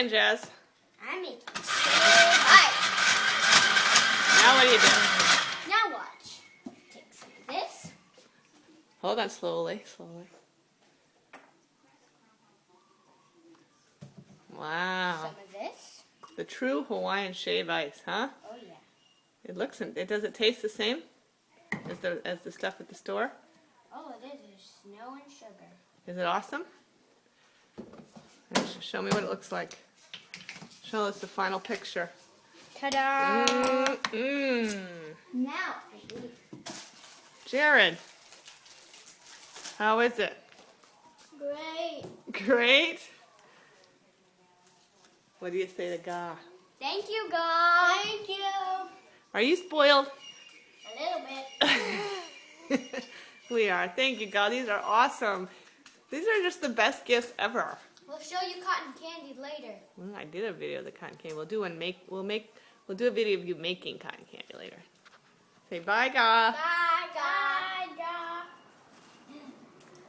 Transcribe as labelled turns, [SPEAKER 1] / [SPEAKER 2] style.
[SPEAKER 1] making, Jazz?
[SPEAKER 2] I'm making ice.
[SPEAKER 1] Now what do you do?
[SPEAKER 2] Now watch. Take some of this.
[SPEAKER 1] Hold on, slowly, slowly. Wow.
[SPEAKER 2] Some of this.
[SPEAKER 1] The true Hawaiian shave ice, huh?
[SPEAKER 2] Oh yeah.
[SPEAKER 1] It looks. Does it taste the same as the stuff at the store?
[SPEAKER 2] Oh, it is. There's snow and sugar.
[SPEAKER 1] Is it awesome? Show me what it looks like. Show us the final picture.
[SPEAKER 2] Ta-da!
[SPEAKER 1] Mmm.
[SPEAKER 2] Now I eat.
[SPEAKER 1] Jared, how is it?
[SPEAKER 2] Great.
[SPEAKER 1] Great. What do you say to God?
[SPEAKER 2] Thank you, God. Thank you.
[SPEAKER 1] Are you spoiled?
[SPEAKER 2] A little bit.
[SPEAKER 1] We are. Thank you, God. These are awesome. These are just the best gifts ever.
[SPEAKER 2] We'll show you cotton candy later.
[SPEAKER 1] Well, I did a video of the cotton candy. We'll do a video of you making cotton candy later. Say bye, God.
[SPEAKER 2] Bye.